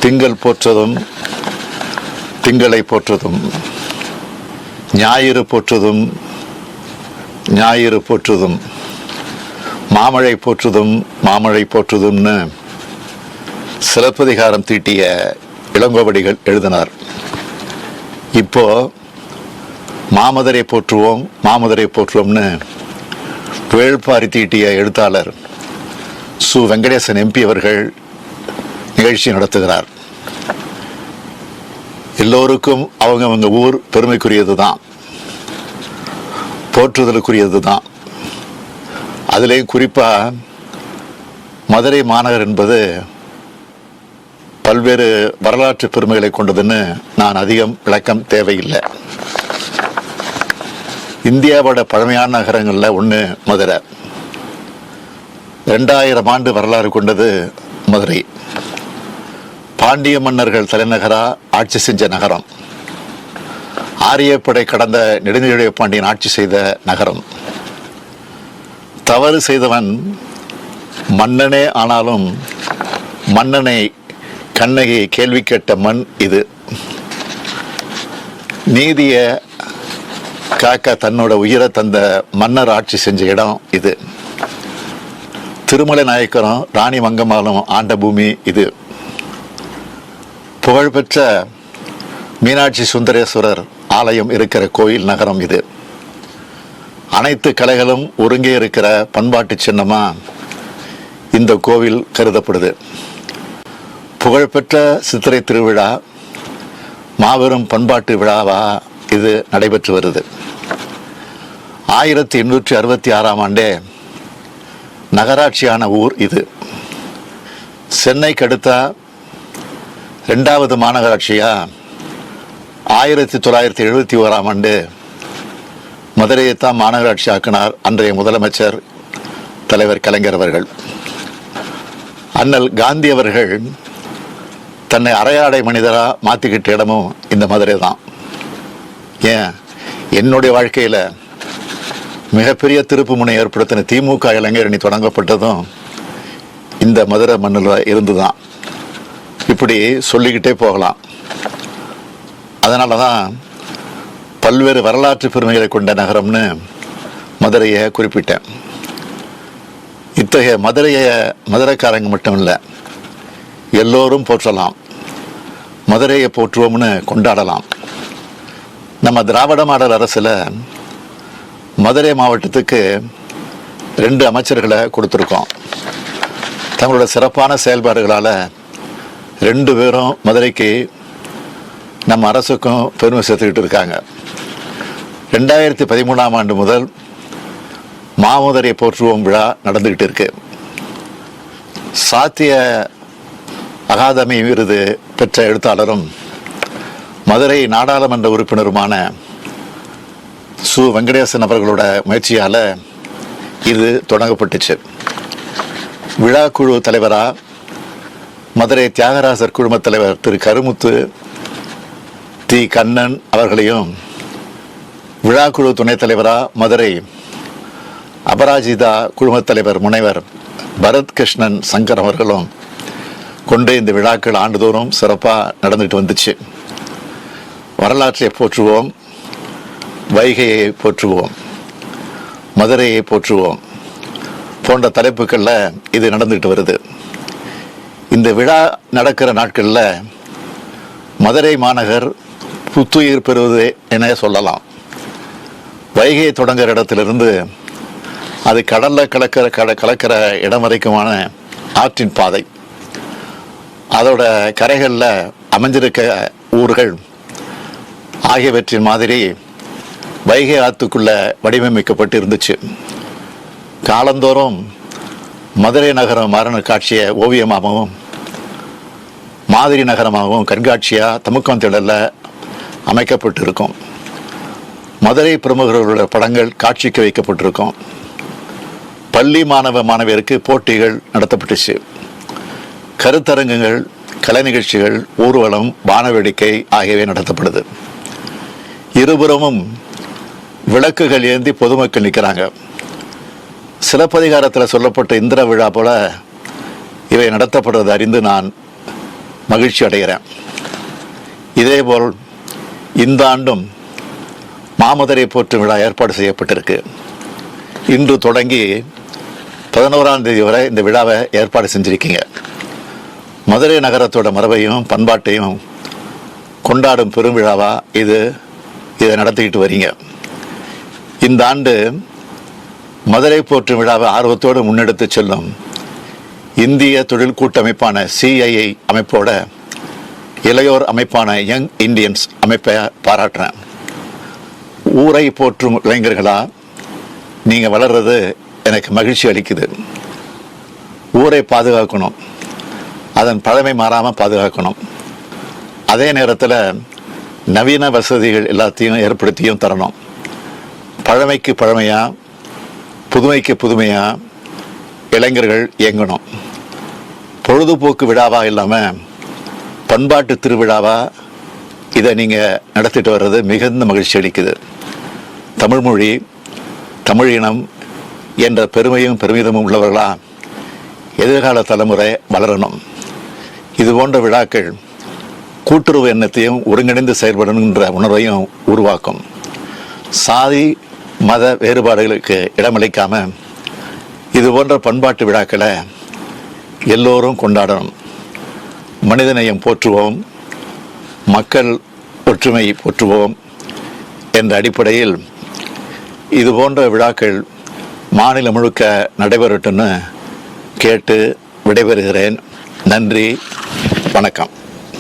திங்கள் போற்றதும் திங்களை போற்றதும், ஞாயிறு போற்றதும் ஞாயிறு போற்றுதும், மாமழை போற்றுதும் மாமழை போற்றுதும்னு சிலப்பதிகாரம் தீட்டிய இளங்கோவடிகள் எழுதினார். இப்போ மாமதுரை போற்றுவோம் மாமதுரை போற்றுவோம்னு வேள்பாரி தீட்டிய எழுத்தாளர் சு. வெங்கடேசன் எம்பி அவர்கள் நிகழ்ச்சி நடத்துகிறார். எல்லோருக்கும் அவங்க ஊர் பெருமைக்குரியது தான், போற்றுதலுக்குரியது தான். அதுலேயும் குறிப்பாக மதுரை மாநகர் என்பது பல்வேறு வரலாற்று பெருமைகளை கொண்டதுன்னு நான் அதிகம் விளக்கம் தேவையில்லை. இந்தியாவோட பழமையான நகரங்களில் ஒன்று மதுரை. 2000 ஆண்டு வரலாறு கொண்டது மதுரை. பாண்டிய மன்னர்கள் தலைநகராக ஆட்சி செஞ்ச நகரம். ஆரியப்படை கடந்த நெடுஞ்செழிய பாண்டியன் ஆட்சி செய்த நகரம். தவறு செய்தவன் மன்னனே ஆனாலும் மன்னனை கண்ணகி கேள்வி கேட்ட மண் இது. நீதியை காக்க தன்னோட உயிரை தந்த மன்னர் ஆட்சி செஞ்ச இடம் இது. திருமலை நாயக்கரும் ராணி மங்கம்மாளும் ஆண்ட பூமி இது. புகழ்பெற்ற மீனாட்சி சுந்தரேஸ்வரர் ஆலயம் இருக்கிற கோயில் நகரம் இது. அனைத்து கலைகளும் ஒருங்கே இருக்கிற பண்பாட்டு சின்னமா இந்த கோவில் கருதப்படுது. புகழ்பெற்ற சித்திரை திருவிழா மாபெரும் பண்பாட்டு விழாவா இது நடைபெற்று வருது. 1866 ஆண்டே நகராட்சியான ஊர் இது. சென்னைக்கு அடுத்த 2வது மாநகராட்சியா 1971 ஆண்டு மதுரையைத்தான் மாநகராட்சி ஆக்கினார் அன்றைய முதலமைச்சர் தலைவர் கலைஞர் அவர்கள். அண்ணல் காந்தி அவர்கள் தன்னை அரையாடை மனிதராக மாற்றிக்கிட்ட இடமும் இந்த மதுரை தான். ஏன், என்னுடைய வாழ்க்கையில் மிகப்பெரிய திருப்பு முனை ஏற்படுத்தின திமுக இளைஞரணி தொடங்கப்பட்டதும் இந்த மதுரை மண்ணில் இருந்து தான். இப்படி சொல்லிக்கிட்டே போகலாம். அதனால தான் பல்வேறு வரலாற்று பெருமைகளை கொண்ட நகரம்னு மதுரையை குறிப்பிட்டேன். இத்தகைய மதுரைக்காரங்க மட்டும் இல்லை, எல்லோரும் போற்றலாம். மதுரையை போற்றுவோம்னு கொண்டாடலாம். நம்ம திராவிட மாடல் அரசில் மதுரை மாவட்டத்துக்கு 2 அமைச்சர்களை கொடுத்துருக்கோம். தங்களோட சிறப்பான செயல்பாடுகளால் 2 பேரும் மதுரைக்கு நம்ம அரசுக்கும் பெருமை சேர்த்துக்கிட்டு இருக்காங்க. 2013 ஆண்டு முதல் மாமதுரை போற்றுவோம் விழா நடந்துக்கிட்டு இருக்கு. சாத்திய அகாதமி விருது பெற்ற எழுத்தாளரும் மதுரை நாடாளுமன்ற உறுப்பினருமான சு. வெங்கடேசன் அவர்களோட முயற்சியால் இது தொடங்கப்பட்டுச்சு. விழா குழு தலைவராக மதுரை தியாகராசர் குழுமத் தலைவர் திரு கருமுத்து தி. கண்ணன் அவர்களையும், விழாக்குழு துணைத் தலைவராக மதுரை அபராஜிதா குழுமத் தலைவர் முனைவர் பரத் கிருஷ்ணன் சங்கர் அவர்களும் கொண்டு இந்த விழாக்கள் ஆண்டுதோறும் சிறப்பாக நடந்துட்டு வந்துச்சு. வரலாற்றை போற்றுவோம், வைகையை போற்றுவோம், மதுரையை போற்றுவோம் போன்ற தலைப்புகளில் இது நடந்துகிட்டு வருது. இந்த விழா நடக்கிற நாட்களில் மதுரை மாநகர் புத்துயிர் பெறுவது என சொல்லலாம். வைகையை தொடங்குற இடத்திலிருந்து அது கடலில் கலக்கிற இடம் வரைக்குமான ஆற்றின் பாதை, அதோட கரைகளில் அமைஞ்சிருக்க ஊர்கள் ஆகியவற்றின் மாதிரி வைகை ஆற்றுக்குள்ள வடிவமைக்கப்பட்டு இருந்துச்சு. காலந்தோறும் மதுரை நகரம் மாறின காட்சியை ஓவியமாகவும் மாதிரி நகரமாகவும் கண்காட்சியாக தமுக்கம் திடலில் அமைக்கப்பட்டிருக்கும். மதுரை பிரமுகர்களோட படங்கள் காட்சிக்கு வைக்கப்பட்டிருக்கும். பள்ளி மாணவியருக்கு போட்டிகள் நடத்தப்பட்டுச்சு. கருத்தரங்குகள், கலை நிகழ்ச்சிகள், ஊர்வலம், வானவேடிக்கை ஆகியவை நடத்தப்படுது. இருபுறமும் விளக்குகள் ஏந்தி பொதுமக்கள் நிற்கிறாங்க. சிலப்பதிகாரத்தில் சொல்லப்பட்ட இந்திர விழா போல இவை நடத்தப்படுவதை அறிந்து நான் மகிழ்ச்சி அடைகிறேன். இதேபோல் இந்த ஆண்டும் மாமதுரை போற்றும் விழா ஏற்பாடு செய்யப்பட்டிருக்கு. இன்று தொடங்கி 11ஆம் தேதி வரை இந்த விழாவை ஏற்பாடு செஞ்சுருக்கீங்க. மதுரை நகரத்தோட மரபையும் பண்பாட்டையும் கொண்டாடும் பெரும் விழாவாக இதை நடத்திக்கிட்டு வரீங்க. இந்த ஆண்டு மதுரை போற்றும் விழாவை ஆர்வத்தோடு முன்னெடுத்து செல்லும் இந்திய தொழில் கூட்டமைப்பான CII அமைப்போட இளையோர் அமைப்பான யங் இந்தியன்ஸ் அமைப்பை பாராட்டுறேன். ஊரை போற்றும் இளைஞர்களா நீங்கள் வளர்றது எனக்கு மகிழ்ச்சி அளிக்குது. ஊரை பாதுகாக்கணும், அதன் பழமை மாறாமல் பாதுகாக்கணும். அதே நேரத்தில் நவீன வசதிகள் எல்லாத்தையும் ஏற்படுத்தியும் தரணும். பழமைக்கு பழமையாக, புதுமைக்கு புதுமையாக இளைஞர்கள் இயங்கணும். பொழுதுபோக்கு விழாவாக இல்லாமல் பண்பாட்டு திருவிழாவாக இதை நீங்கள் நடத்திட்டு வர்றது மிகுந்த மகிழ்ச்சி அளிக்குது. தமிழ்மொழி, தமிழ் இனம் என்ற பெருமையும் பெருமிதமும் உள்ளவர்களாக எதிர்கால தலைமுறை வளரணும். இது போன்ற விழாக்கள் கூட்டுறவு எண்ணத்தையும் ஒருங்கிணைந்து செயல்படணுன்ற உணர்வையும் உருவாக்கும். சாதி மத வேறுபாடுகளுக்கு இடமளிக்காமல் இது போன்ற பண்பாட்டு விழாக்களை எல்லோரும் கொண்டாடணும். மனிதநேயம் போற்றுவோம், மக்கள் ஒற்றுமை போற்றுவோம் என்ற அடிப்படையில் இது போன்ற விழாக்கள் மாநிலம் முழுக்க நடைபெறட்டும்னு கேட்டு விடைபெறுகிறேன். நன்றி, வணக்கம்.